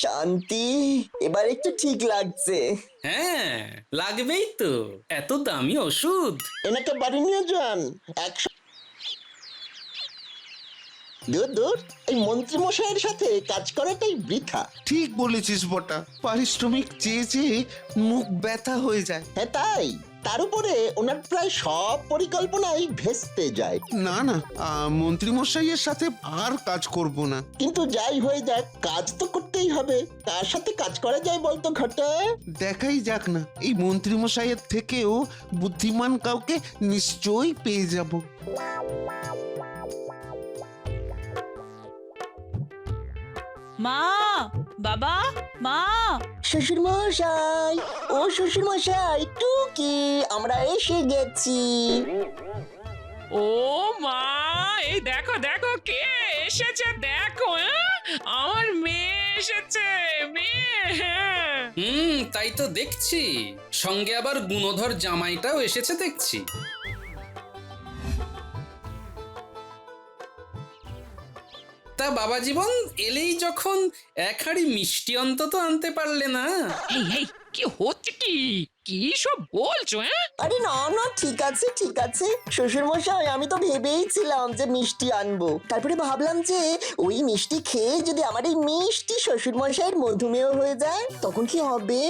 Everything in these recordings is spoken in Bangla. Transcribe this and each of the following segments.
শান্তি, এবার একটু ঠিক লাগছে। হ্যাঁ, লাগবেই তো, এত দামি ওষুধ। এনাকে বাড়ি নিয়ে যান। 100। দূর দূর, এই মন্ত্রী মশাইয়ের সাথে কাজ করাটাই বৃথা। ঠিক বলেছিস বটা, পারিশ্রমিক চেয়ে চেয়ে মুখ ব্যথা হয়ে যায়। হ্যাঁ তাই, তার উপরে ওনার প্রায় সব পরিকল্পনাই ভেস্তে যায়। না না, মন্ত্রী মশাইয়ের সাথে আর কাজ করব না। কিন্তু যাই হয়ে যাক, কাজ তো করতেই হবে। কার সাথে কাজ করা যায় বলতো ঘটা? দেখাই যাক না, এই মন্ত্রী মশাইয়ের থেকেও বুদ্ধিমান কাউকে নিশ্চয়ই পেয়ে যাব। মা, বাবা, মা। শ্বশুর মশাই, ও শ্বশুর মশাই, টুকি, আমরা এসে গেছি। ও মা, এই দেখো দেখো কে এসেছে দেখো। আমার মেয়ে এসেছে, মেয়ে। তাই তো দেখছি, সঙ্গে আবার গুণধর জামাইটাও এসেছে দেখছি। তা বাবা জীবন, এলেই যখন এক হাঁড়ি মিষ্টি অন্তত আনতে পারলে না? এই এই কি হচ্ছে, কি কি সব বলছো? আরে না না, ঠিক আছে ঠিক আছে শ্বশুর মশাই, আমি তো ভেবেইছিলাম যে মিষ্টি আনবো, তারপরে ভাবলাম যে ওই মিষ্টি খেয়ে যদি আমার এই মিষ্টি শ্বশুর মশাইয়ের মধুমেহ হয়ে যায়, তখন কি হবে?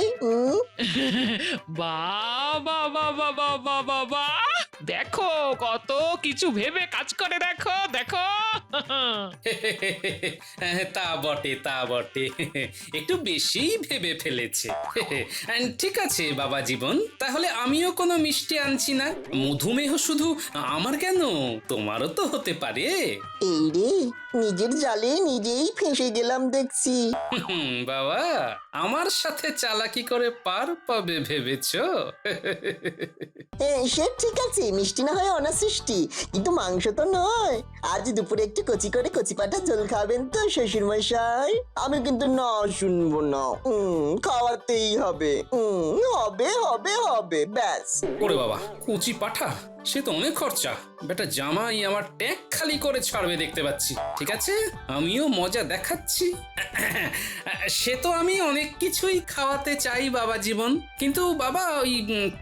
বাবা বাবা বাবা বাবা, দেখো কত কিছু ভেবে কাজ করে, দেখো দেখো। তা বটে তা বটে, একটু বেশি ভেবে ফেলেছে। ঠিক আছে বাবা জীবন, তাহলে আমিও কোনো মিষ্টি আনছি না। মধুমেহ শুধু আমার কেন, তোমারও তো হতে পারে। এই রে, নিজের জালে নিজেই ফেঁসে গেলাম দেখছি। বাবা, আমার সাথে চালাকি করে পার পাবে ভেবেছো? সে ঠিক আছে, মিষ্টি না হয় অনাসৃষ্টি, কিন্তু মাংস তো নয়। আজ দুপুরে একটু কচি করে কচি পাঠা ঝোল খাবেন তো শ্বশুর মশাই? আমি কিন্তু না শুনবো না, খাওয়াতেই হবে। হবে হবে হবে, ব্যাস। ওরে বাবা, কুচি পাঠা, সে তো অনেক খরচা। বেটা জামাই আমার ট্যাঙ্ক খালি করে ছাড়বে দেখতে পাচ্ছি। ঠিক আছে, আমিও মজা দেখাচ্ছি। সে তো আমি অনেক কিছুই খাওয়াতে চাই বাবা জীবন, কিন্তু বাবা ওই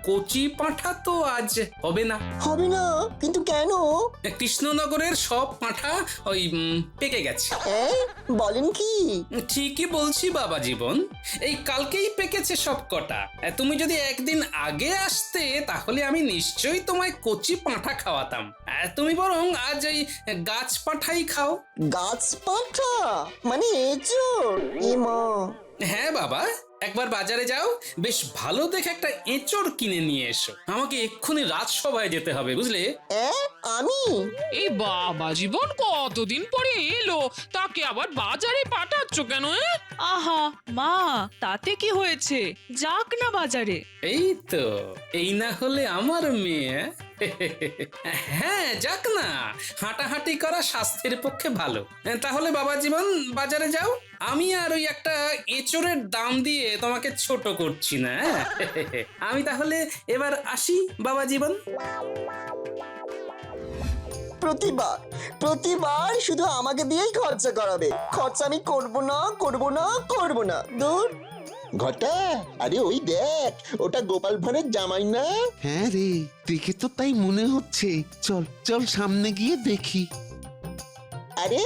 কচি পাঁঠা তো আজ হবে না। হবে না? কিন্তু কেন? কৃষ্ণনগরের সব পাঁঠা ওই পেকে গেছে। বলেন কি? ঠিকই বলছি বাবা জীবন, এই কালকেই পেকেছে সব কটা। তুমি যদি একদিন আগে আসতে, তাহলে আমি নিশ্চয়ই তোমায় কচি পাঁঠা খাওয়াতাম। তুমি বরং আজ ওই গাছ পাঁঠাই খাও। গাছ পাঠা মানে এঁচোড়? এ মা! হ্যাঁ বাবা, একবার বাজারে যাও, বেশ ভালো দেখে একটা এঁচোড় কিনে নিয়ে এসো। আমাকে এক্ষুনি রাজসভায় যেতে হবে, বুঝলে? আমি? এই বাবা জীবন কতদিন পরে এলো, তাকে আবার বাজারে পাঠাচ্ছ কেন? আহা মা, তাতে কি হয়েছে, যাক না বাজারে। এই তো, এই না হলে আমার মেয়ে। হ্যাঁ যাক না, হাঁটাহাঁটি করা স্বাস্থ্যের পক্ষে ভালো। তাহলে বাবা জীবন বাজারে যাও, আমি আর ওই একটা এঁচোড়ের দাম দিয়ে তোমাকে ছোট করছি না। আমি তাহলে এবার আসি বাবা জীবন। প্রতিবার প্রতিবার শুধু আমাকে দিয়েই খরচা করাবে। খরচা আমি করব না করব না করব না, দূর। ঘটা, আরে ওই দেখ, ওটা গোপাল ভাঁড়ের জামাই না? হ্যাঁ রে, দেখে তো তাই মনে হচ্ছে। চল চল সামনে গিয়ে দেখি। আরে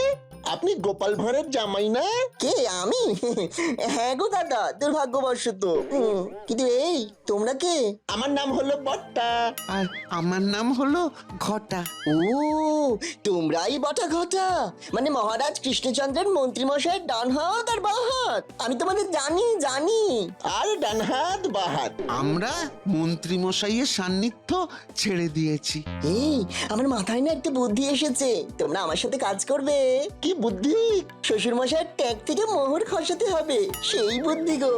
আপনি গোপাল ভাঁড়ের জামাই না? কে, আমি? হ্যাঁ গো দাদা, দুর্ভাগ্যবশত। কিন্তু এই, তোমরা কে? আমার নাম হলো বট্টা। আর আমার নাম হলো ঘটা। ও, তোমরাই বটা ঘটা, মানে মহারাজ কৃষ্ণচন্দ্রের মন্ত্রী মশাইয়ের ডান হাত আর বাঁ হাত। আমি তোমাদের জানি জানি। আর ডান হাত বাঁ হাত। আমরা মন্ত্রী মশাইয়ের সান্নিধ্য ছেড়ে দিয়েছি। এই, আমার মাথায় না একটা বুদ্ধি এসেছে। তোমরা আমার সাথে কাজ করবে। কি বুদ্ধি? শ্বশুর মশাইয়ের ট্যাগ থেকে মোহর খসাতে হবে, সেই বুদ্ধি গো।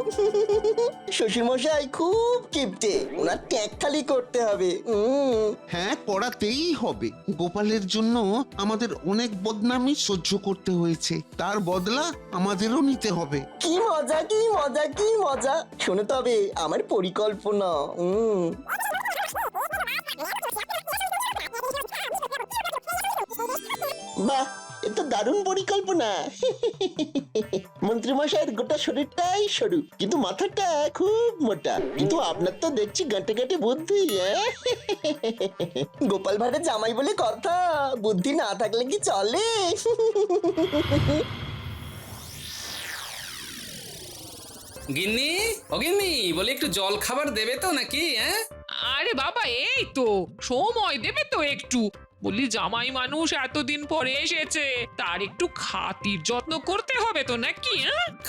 শ্বশুর মশাই খুব কিপটে, ওনার ট্যাগ খালি করতে হবে। হ্যাঁ, করাতেই হবে। গোপালের জন্য আমাদের অনেক বদনামি সহ্য করতে হয়েছে, তার বদলা আমাদেরও নিতে হবে। কি মজা কি মজা কি মজা! শোনো তবে আমার পরিকল্পনা। বাহ, এ তো দারুণ পরিকল্পনা। মন্ত্রী মশাইয়ের গোটা শরীরটাই সরু, কিন্তু মাথাটা খুব মোটা। কিন্তু আপনার তো দেখছি গাঁটে গাঁটে বুদ্ধি। গোপাল ভাঁড়ের জামাই বলে কথা, বুদ্ধি না থাকলে কি চলে? গিন্নি, ও গিন্নি, বলি একটু জল খাবার দেবে তো নাকি? আরে বাবা, এই তো সময় দেবে তো একটু। বলি জামাই মানুষ এতদিন পরে এসেছে, তার একটু খাতির যত্ন করতে হবে তো নাকি?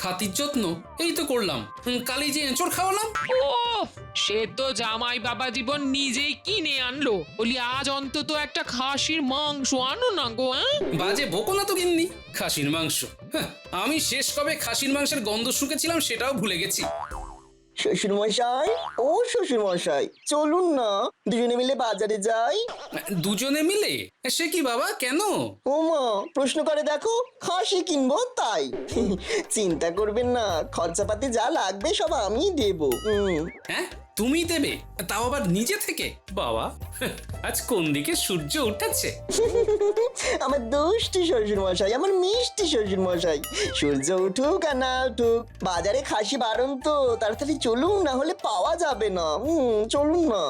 খাতির যত্ন এই তো করলাম, কালই যে এঁচড় খাওয়ালাম। ও, সে তো জামাই বাবা জীবন নিজেই কিনে আনলো। বলি আজ অন্তত একটা খাসির মাংস আনো না গো। বাজে বকো না তো গিন্নি, খাসির মাংস? হ্যাঁ, আমি শেষ কবে খাসির মাংসের গন্ধ শুকেছিলাম সেটাও ভুলে গেছি। শ্বশুর মশাই, ও শ্বশুর মশাই, চলুন না দুজনে মিলে বাজারে যাই। দুজনে মিলে? সে কি বাবা, কেন? ও মা, প্রশ্ন করে দেখো, খাসি কিনবো তাই। চিন্তা করবেন না, খরচাপাতি যা লাগবে সব আমি দেবো। হ্যাঁ, তুমি দেবে, তাও আবার নিজে থেকে? বাবা, আজ কোন দিকে সূর্য উঠেছে? আমার দুষ্টু শ্বশুর মশাই, আমার মিষ্টি শ্বশুর মশাই। সূর্য উঠুক আর না উঠুক, বাজারে খাসি বারণ তো, তাড়াতাড়ি চলুন, না হলে পাওয়া যাবে না। চলুন না।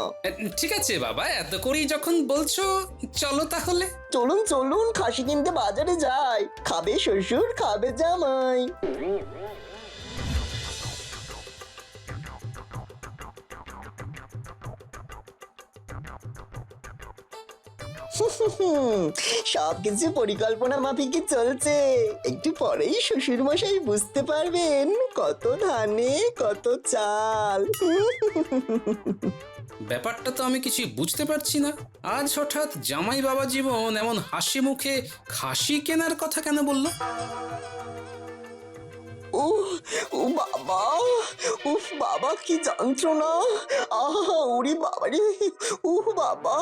ঠিক আছে বাবা, এত করেই যখন বলছো চলো তাহলে। চলুন চলুন, খাসি কিনতে বাজারে যাই। খাবে শ্বশুর, খাবে জামাই। সবকিছু পরিকল্পনা মাফিকই চলছে। একটু পরেই শ্বশুর মশাই বুঝতে পারবেন কত ধানে কত চাল। ব্যাপারটা তো আমি কিছুই বুঝতে পারছি না। আজ হঠাৎ জামাই বাবা জীবন এমন হাসি মুখে খাসি কেনার কথা কেন বললো? ও ও বাবা, উফ বাবা, কি যন্ত্রণা! আহা, উরি বাবা রে! উহ বাবা,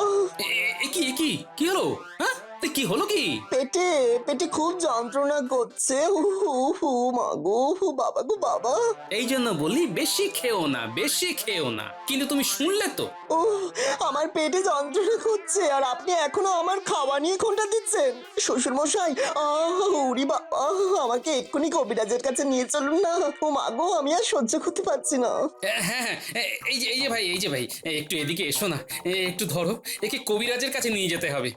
কি হলো? হ্যাঁ, কি হলো কি? পেটে পেটে খুব যন্ত্রণা করছে। মা গো, বাবা গো বাবা। এই জন্য বলি বেশি খেও না, বেশি খেও না। কিন্তু তুমি শুনলে তো? ও, আমার পেটে যন্ত্রণা করছে আর আপনি এখনো আমার খাওয়া নিয়ে খোঁটা দিচ্ছেন? শ্বশুর মশাই, উরি বাবা, আমাকে এক্ষুনি কবিরাজের কাছে নিয়ে চলুন না। ও মা গো, আমি আর সহ্য করতে পারছি না। হ্যাঁ, এই যে ভাই, একটু এদিকে এসো না, একটু ধরো, একে কবিরাজের কাছে নিয়ে যেতে হবে।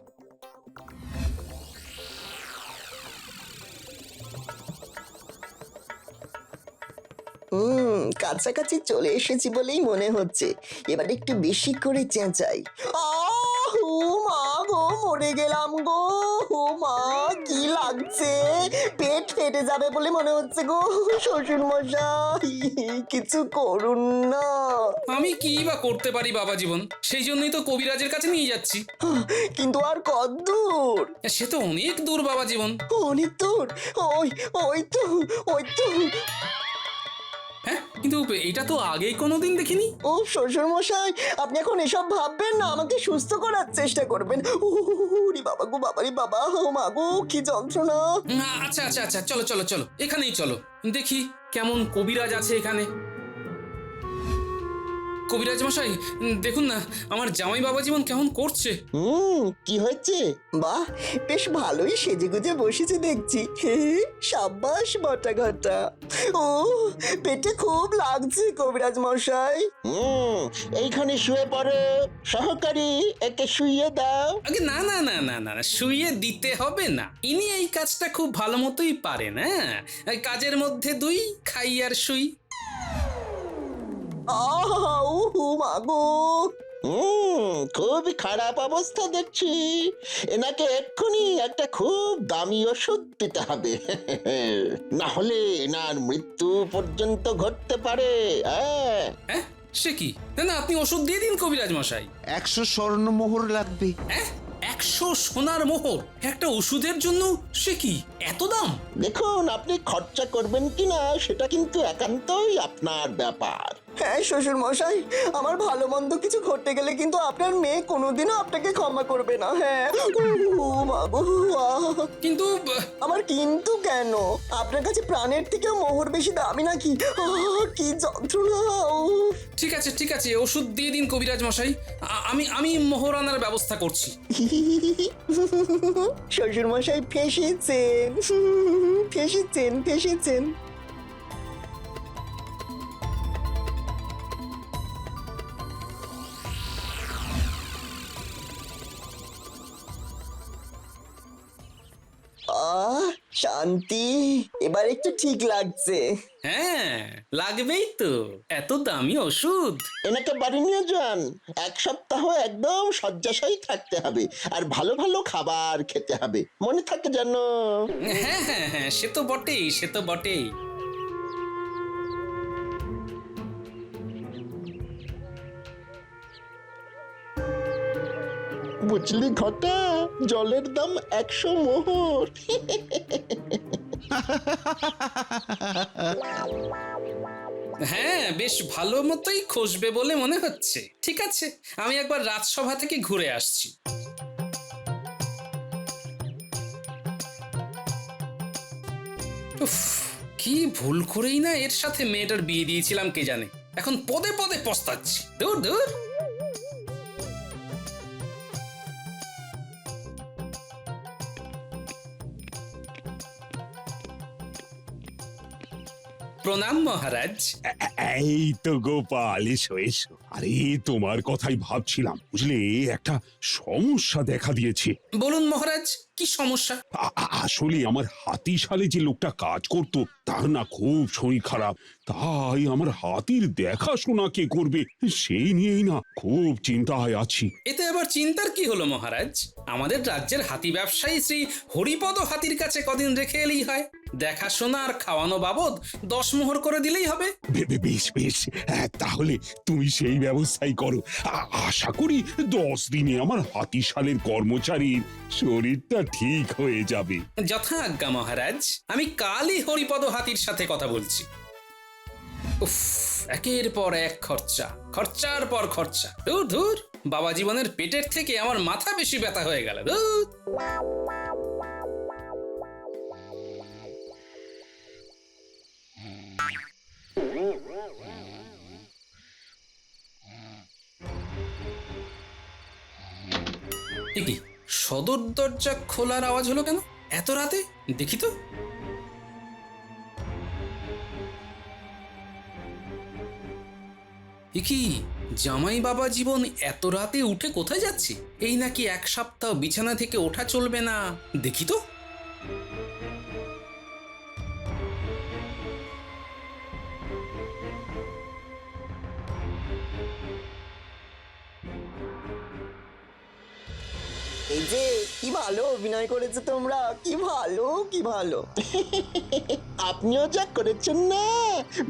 কাছাকাছি চলে এসেছি বলেই মনে হচ্ছে। এবার একটু বেশি করে চেঁচাই। ও মা গো, মরে গেলাম গো। ও মা, কি লাগছে! পেট ফেটে যাবে বলে মনে হচ্ছে গো। শ্বশুর মশাই, কিছু করুন না। আমি কি বা করতে পারি বাবা জীবন, সেই জন্যই তো কবিরাজের কাছে নিয়ে যাচ্ছি। কিন্তু আর কত দূর? সে তো অনেক দূর বাবা জীবন। অনেক দূর? ওই ওই তো ওই তো। হ্যাঁ, কিন্তু এটা তো আগেই কোনোদিন দেখিনি। ও শ্বশুর মশাই, আপনি এখন এসব ভাববেন না, আমাকে সুস্থ করার চেষ্টা করবেন। উরি বাবা গো, বাবারি বাবা, ও মা গো, কি যন্ত্রণা! আচ্ছা, চলো, এখানেই চলো, দেখি কেমন কবিরাজ আছে এখানে। কবিরাজ মশাই, দেখুন না আমার জামাই বাবা জীবন কেমন করছে। কি হয়েছে? বাহ, বেশ ভালোই সেজেগুজে বসেছে দেখছি। সাব্বাস বটা ঘটা। ও, পেটে খুব লাগছে কবিরাজ মশাই। এইখানে শুয়ে পড়ো, সহকারী একে শুইয়ে দাও। আগে না, শুইয়ে দিতে হবে না, ইনি এই কাজটা খুব ভালো মতোই পারেন। হ্যাঁ, কাজের মধ্যে দুই, খাই আর শুই। মাগো, খুব খারাপ অবস্থা দেখছি। এনাকে এক্ষুনি একটা খুব দামি ওষুধ দিতে হবে, না হলে এনার মৃত্যু পর্যন্ত ঘটতে পারে। হ্যাঁ, সে কি? না, আপনি ওষুধ দিয়ে দিন কবিরাজ মশাই। 100 স্বর্ণমোহর লাগবে। হ্যাঁ, 100 সোনার মোহর একটা ওষুধের জন্য? সে কি, এত দাম? দেখুন, আপনি খরচা করবেন কিনা সেটা কিন্তু একান্তই আপনার ব্যাপার। হ্যাঁ শ্বশুর মশাই, আমার ভালো মন্দ কিছু ঘটে গেলে কিন্তু আপনার মেয়ে কোনোদিনও আপনাকে ক্ষমা করবে না। হ্যাঁ, কিন্তু আমার কিন্তু কেন? আপনার কাছে প্রাণের থেকে মোহর বেশি দামি নাকি? কি যন্ত্রণা! ঠিক আছে, ওষুধ দিয়ে দিন কবিরাজ মশাই। আমি মোহর আনার ব্যবস্থা করছি। শ্বশুর মশাই ফেসেছেন, ফেসেছেন। শান্তি, এবার একটু ঠিক লাগছে। হ্যাঁ, লাগবেই তো, এত দামি ওষুধ। এনাকে বাড়ি নিয়ে যান। 1 সপ্তাহ একদম শয্যাশায়ী থাকতে হবে, আর ভালো ভালো খাবার খেতে হবে, মনে থাকে যেন। হ্যাঁ, সে তো বটেই। বুঝলি ঘটা, জলের দাম 100 মোহর। হ্যাঁ, বেশ ভালো মতোই খসবে বলে মনে হচ্ছে। ঠিক আছে, আমি একবার রাজসভা থেকে ঘুরে আসছি। উফ, কি ভুল করেই না এর সাথে মেয়েটার বিয়ে দিয়েছিলাম কে জানে। এখন পদে পদে পস্তাচ্ছি। দূর। প্রণাম মহারাজ। এই তো গোপাল, এসো এসো। আরে তোমার কথাই ভাবছিলাম, বুঝলে একটা সমস্যা দেখা দিয়েছে। বলুন মহারাজ, কি সমস্যা? আসলে আমার হাতিশালে যে লোকটা কাজ করত, তার না খুব শরীর খারাপ। তাই আমার হাতির দেখাশোনা কে করবে সেই নিয়েই না খুব চিন্তায় আছি। এতে আবার চিন্তার কি হলো মহারাজ? আমাদের রাজ্যের হাতি ব্যবসায়ী শ্রী হরিপদ হাতির কাছে কদিন রেখে এলেই হয়। দেখাশোনা আর খাওয়ানো বাবদ 10 মোহর করে দিলেই হবে। বেশ, হ্যাঁ, তাহলে তুমি সেই ব্যবস্থাই করো। আশা করি 10 দিনে আমার হাতিশালের কর্মচারীর শরীরটা ঠিক হয়ে যাবে। যথা আজ্ঞা মহারাজ, আমি কালই হরিপদ হাতির সাথে কথা বলছি। উফ, একের পর এক খরচার পর খরচা। ধুর, বাবা জীবনের পেটের থেকে আমার মাথা বেশি ব্যথা হয়ে গেল। ধুর। কি সদর দরজা খোলার আওয়াজ হলো কেন এত রাতে? দেখি তো। কি জামাই বাবা জীবন এত রাতে উঠে কোথায় যাচ্ছে? এই নাকি 1 সপ্তাহ বিছানা থেকে ওঠা চলবে না। দেখি তো। এই যে কি ভালো অভিনয় করেছে তোমরা, কি ভালো। আপনিও যা করেছেন না,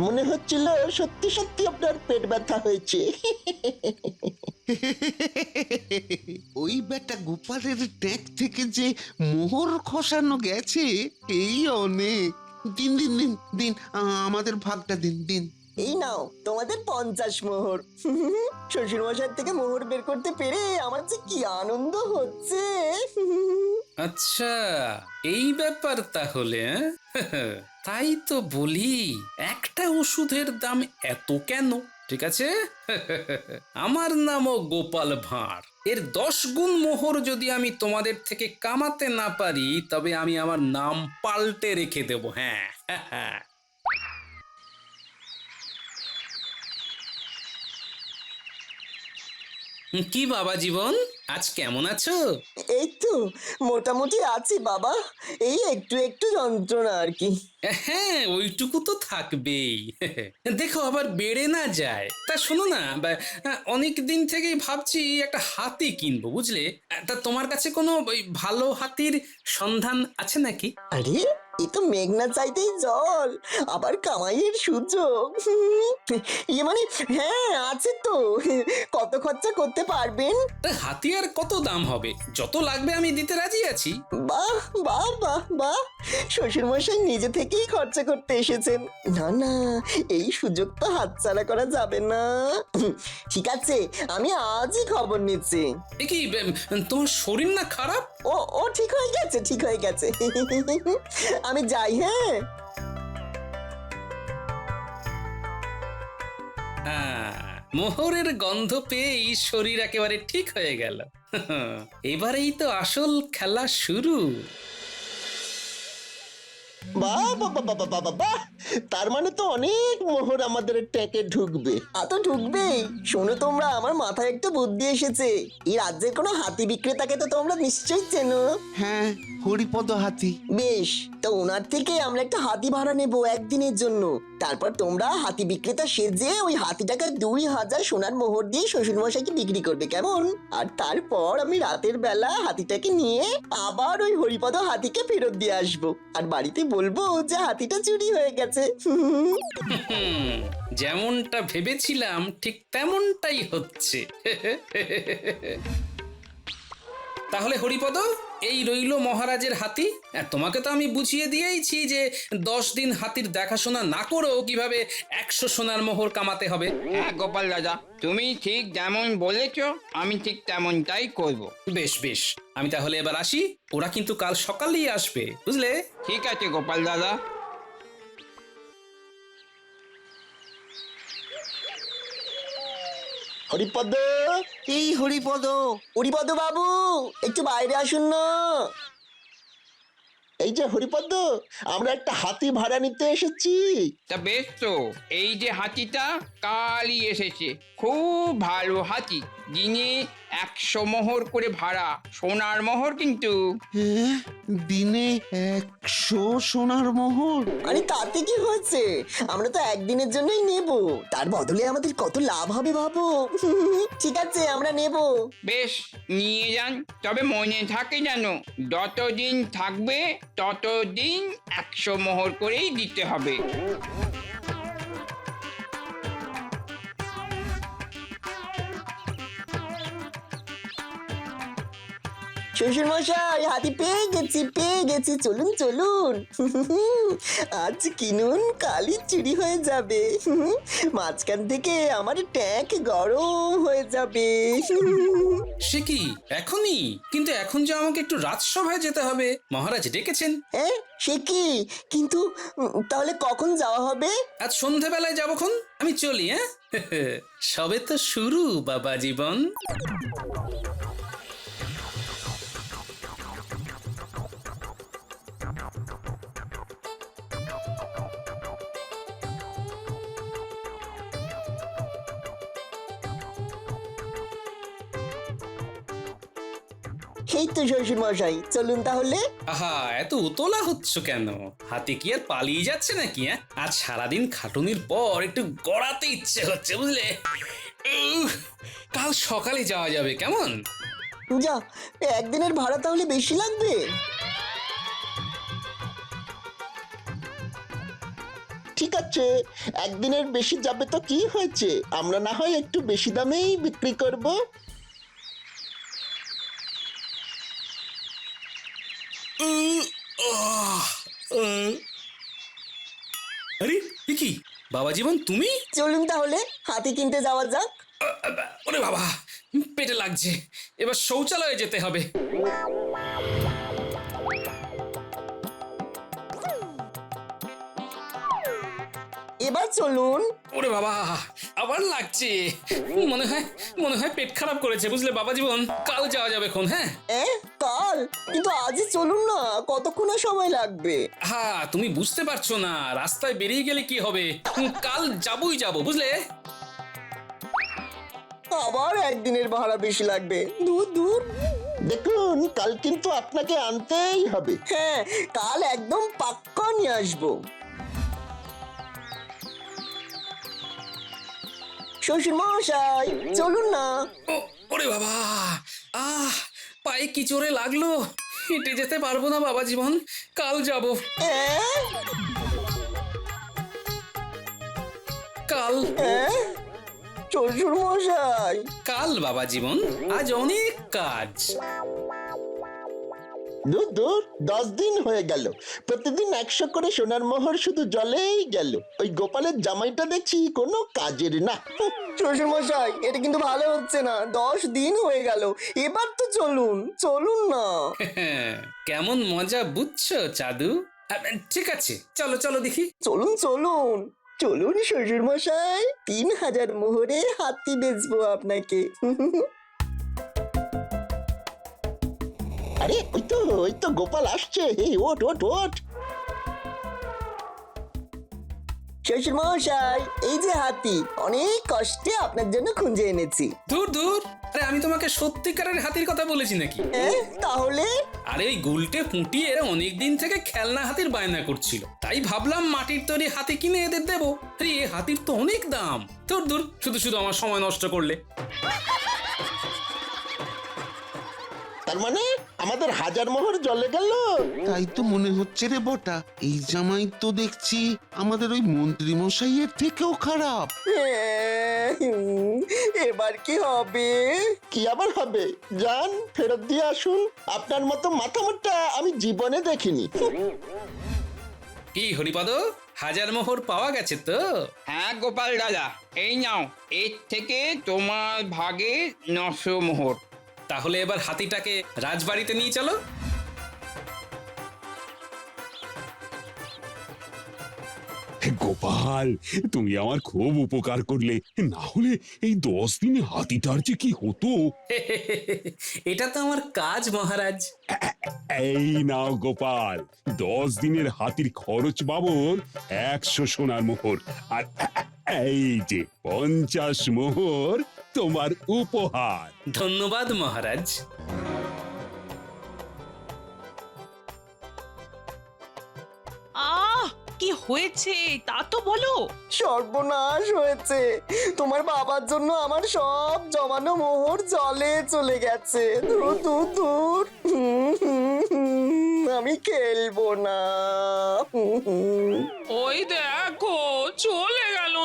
মনে হচ্ছিল সত্যি সত্যি আপনার পেট ব্যথা হয়েছে। ওই বেটা গোপালের ট্যাগ থেকে যে মোহর খসানো গেছে, এই অনেক। দিন আমাদের ভাগটা দিন। এই নাও তোমাদের 50 মোহর। শ্বশুর মশাই থেকে মোহর বের করতে পেরে আমার যে কি আনন্দ হচ্ছে। আচ্ছা, এই ব্যাপার তাহলে। তাই তো বলি, একটা ওষুধের দাম এত কেন? ঠিক আছে, আমার নামও গোপাল ভাঁড়। এর 10 গুণ মোহর যদি আমি তোমাদের থেকে কামাতে না পারি, তবে আমি আমার নাম পাল্টে রেখে দেব। হ্যাঁ। কি বাবা জীবন, আজ কেমন আছো? এই তো মোটামুটি আছি বাবা, এই একটু যন্ত্রণা আর কি। হ্যাঁ, ওইটুকু তো থাকবেই। দেখো আবার বেড়ে না যায়। তা শোনো না, অনেক দিন থেকেই ভাবছি একটা হাতি কিনবো, বুঝলে। তা তোমার কাছে কোনো ওই ভালো হাতির সন্ধান আছে নাকি? আরে এই তো মেঘনা চাইতেই জল, আবার কামাইয়ের সুযোগ। মানে হ্যাঁ আছে তো। কত খরচা করতে পারবেন? তা হাতি আর কত দাম হবে? যত লাগবে আমি দিতে রাজি আছি। বাহ, শ্বশুর মশাই নিজে থেকেই খরচা করতে এসেছেন। না, এই সুযোগ তো হাতছাড়া করা যাবে না। ঠিক আছে, আমি আজই খবর নিচ্ছি। কি তোমার শরীর না খারাপ? ও ঠিক হয়ে গেছে। আমি যাই। হ্যাঁ, মোহরের গন্ধ পেয়েই শরীর একেবারে ঠিক হয়ে গেল। এবারেই তো আসল খেলা শুরু। বাহ বাহ বাহ বাহ বাহ বাহ, বাহ। তার মানে তো অনেক মোহর আমাদের ট্যাঁকে ঢুকবে। তো ঢুকবেই। শোনো তোমরা, আমার মাথায় একটা বুদ্ধি এসেছে। এই রাজ্যের কোনো হাতি বিক্রেতাকে তো তোমরা নিশ্চয়ই চেনো। হ্যাঁ, হরিপদ হাতি। বেশ, তো ওনার থেকে আমরা একটা হাতি ভাড়া নেবো একদিনের জন্য। তারপর তোমরা হাতি বিক্রেতা সেজে ওই হাতিটাকে 2000 সোনার মোহর দিয়ে শ্বশুরমশাইকে বিক্রি করবে, কেমন? আর তারপর আমি রাতের বেলা হাতিটাকে নিয়ে আবার ওই হরিপদ হাতিকে ফেরত দিয়ে আসবো, আর বাড়িতে বলবো যে হাতিটা চুরি হয়ে গেছে। যেমনটা ভেবেছিলাম ঠিক তেমনটাই হচ্ছে। তাহলে হরিপদ, এই রইল মহারাজের হাতি। আর তোমাকে তো আমি বুঝিয়ে দিয়েইছি যে 10 দিন হাতির দেখাশোনা না করেও কিভাবে 100 সোনার মোহর কামাতে হবে। হ্যাঁ গোপাল দাদা, তুমি ঠিক যেমন বলেছ আমি ঠিক তেমনটাই করব। বেশ বেশ, আমি তাহলে এবার আসি। ওরা কিন্তু কাল সকালেই আসবে, বুঝলে? ঠিক আছে গোপাল দাদা। হরিপদ, এই হরিপদ, হরিপদ বাবু, একটু বাইরে আসুন না। এই যে হরিপদ, আমরা একটা হাতি ভাড়া নিতে এসেছি। তা বেশ তো, এই যে হাতিটা কালই এসেছে, খুব ভালো হাতি। দিনে 100 মোহর করে ভাড়া, সোনার মোহর কিন্তু। হ্যাঁ, দিনে 100 সোনার মোহর। আরে তাতে কি হয়েছে? আমরা তো একদিনের জন্যই নেব, তার বদলে আমাদের কত লাভ হবে ভাবো। ঠিক আছে, আমরা নেব। বেশ, নিয়ে যান, তবে মনে থাকে যেন যতদিন থাকবে ততদিন 100 মোহর করেই দিতে হবে। শ্বশুর মশাই, হাতি পেয়ে গেছি, চলুন চলুন। আজ কিনুন, কালই চুরি হয়ে যাবে। মাঝখান থেকে আমার ট্যাঙ্ক গরম হয়ে যাবে। সে কি এখনই? কিন্তু এখন যে আমাকে একটু রাজসভায় যেতে হবে, মহারাজ ডেকেছেন। হ্যাঁ, সে কি? কিন্তু তাহলে কখন যাওয়া হবে? আজ সন্ধেবেলায় যাবখন। আমি চলি, হ্যাঁ? সবে তো শুরু বাবা জীবন। এই তো শ্বশুর মশাই, চলুন তাহলে। আহা, এত উতলা হচ্ছ কেন? হাতি কি আর পালিয়ে যাচ্ছে নাকি? আজ সারাদিন খাটুনির পর একটু গড়াতে ইচ্ছে হচ্ছে, বুঝলে? কাল সকালে যাওয়া যাবে, কেমন? যা, একদিনের ভাড়া তাহলে বেশি লাগবে। ঠিক আছে, একদিনের বেশি যাবে তো কি হয়েছে, আমরা না হয় একটু বেশি দামেই বিক্রি করব। আরে এ কি বাবা জীবন, তুমি? চলুন তাহলে হাতি কিনতে যাওয়া যাক। ওরে বাবা, পেটে লাগছে, এবার শৌচালয়ে যেতে হবে। এবার চলুন। ওরে বাবা, আবার লাগছে। মনে হয় পেট খারাপ করেছে, বুঝলে বাবা জীবন। কাল যাওয়া যাবে খন, হ্যাঁ? কাল? কিন্তু আজই চলুন না, কতক্ষণ আর সময় লাগবে? হ্যাঁ, তুমি বুঝতে পারছো না, রাস্তায় বেরিয়ে গেলে কি হবে। কাল যাবো, বুঝলে? আবার একদিনের ভাড়া বেশি লাগবে। দূর দূর। দেখুন, কাল কিন্তু আপনাকে আনতেই হবে। হ্যাঁ, কাল একদম পাক্কা নিয়ে আসবো। শ্বশুর মশাই, চলুন না। ওরে বাবা, পায়ে কি জোরে লাগলো। হেঁটে যেতে পারবো না বাবা জীবন, কাল যাব। কাল? শ্বশুর মশাই, কাল বাবা জীবন, আজ অনেক কাজ। দূর দূর, 10 দিন হয়ে গেল, প্রতিদিন 100 করে সোনার মোহর শুধু জলেই গেল। ওই গোপালের জামাইটা দেখছি কোনো কাজের না। শ্বশুর মশাই, এটা কিন্তু ভালো হচ্ছে না। 10 দিন হয়ে গেল, এবার তো চলুন না। কেমন মজা বুঝছো চাদু? ঠিক আছে, চলো দেখি। চলুন। চলুন শ্বশুর মশাই, 3000 মোহরে হাতি বেচবো আপনাকে। আরে ওই তো গোপাল আসছে, এই ওঠ ওঠ ওঠ। শ্বশুর মশাই, এই যে হাতি, অনেক কষ্টে আপনার জন্য খুঁজে এনেছি। দূর দূর, আরে আমি তোমাকে সত্যিকারের হাতির কথা বলেছি নাকি? তাহলে আরে ওই গুলটে পুঁটিয়ে অনেক দিন থেকে খেলনা হাতির বায়না করছিল, তাই ভাবলাম মাটির তৈরি হাতি কিনে এদের দেবো। আরে এ হাতির তো অনেক দাম। দূর দূর, শুধু শুধু আমার সময় নষ্ট করলে। তার মানে আমাদের 1000 মোহর জলে গেল। তাই তো মনে হচ্ছে রে বটা, এই জামাই তো দেখছি আমাদের ওই মন্ত্রী মশাইয়ের থেকেও খারাপ। এবার কি হবে? কি আবার হবে? যান ফেরত দিয়ে আসুন, আপনার মতো মাথা মোটা আমি জীবনে দেখিনি। কি হরিপদ, 1000 মোহর পাওয়া গেছে তো? হ্যাঁ গোপাল দাদা, এই নাও, এর থেকে তোমার ভাগে 900 মোহর। তাহলে এবার হাতিটাকে রাজবাড়িতে নিয়ে চলো। গোপাল, তুমি আমার খুব উপকার করলে, না হলে এই 10 দিনে হাতিটার যে কি হতো। এটা তো আমার কাজ মহারাজ। এই নাও গোপাল, 10 দিনের হাতির খরচ বাবদ 100 সোনার মোহর, আর এই যে 50 মোহর তোমার উপহার। ধন্যবাদ মহারাজ। কি হয়েছে তা তো বলো। সর্বনাশ হয়েছে, তোমার বাবার জন্য আমার সব জমানো মোহর জলে চলে গেছে। দূর দূর দূর, আমি খেলবো না। ওই দেখো চলে গেল।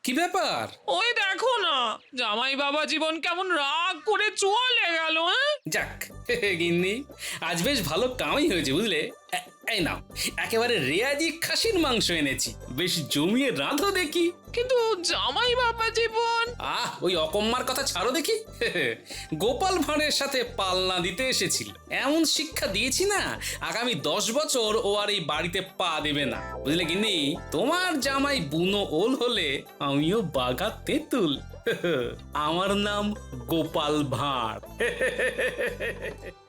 কি ব্যাপার? ওই দেখো না, জামাই বাবা জীবন কেমন রাগ করে চলে গেল। যাক গিন্নি, আজ বেশ ভালো কামাই হয়েছে বুঝলে। এই নাও, একেবারে রেয়াজি খাসির মাংস এনেছি, বেশ জমিয়ে রাঁধো দেখি। কিন্তু জামাই বাবা জীবন। ওই অকম্মার কথা ছাড়ো দেখি। গোপাল ভাঁড়ের সাথে পাল্লা দিতে এসেছিল, এমন শিক্ষা দিয়েছি না, আগামী 10 বছর ও আর এই বাড়িতে পা দেবে না, বুঝলে গিন্নি। তোমার জামাই বুনো ওল হলে আমিও বাঘা তেঁতুল। আমার নাম গোপাল ভাঁড়।